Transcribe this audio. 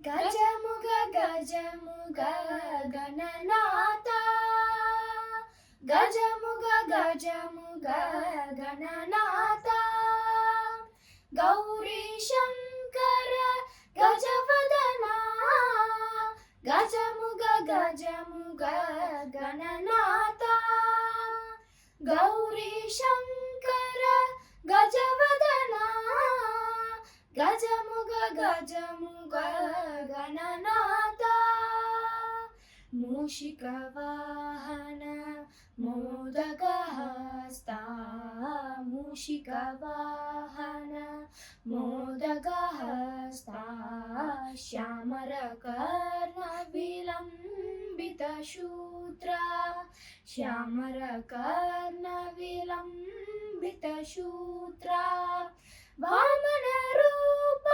గజముగ గజముగ గణనాథ గజముగ గజముగ గణనాథ గౌరీ శంకర గజవదనా గజముగ గజముగ గణనాథ గౌరీ శంకర గజవదనా గజముగ గజముగ గణనాథ మూషిక వాహన మోదగహస్తా మూషిక వాహన మోదగహస్తా శ్యామర కర్ణ విలంబిత శూద్ర శ్యామర కర్ణ విలంబిత శూద్ర వామన రూప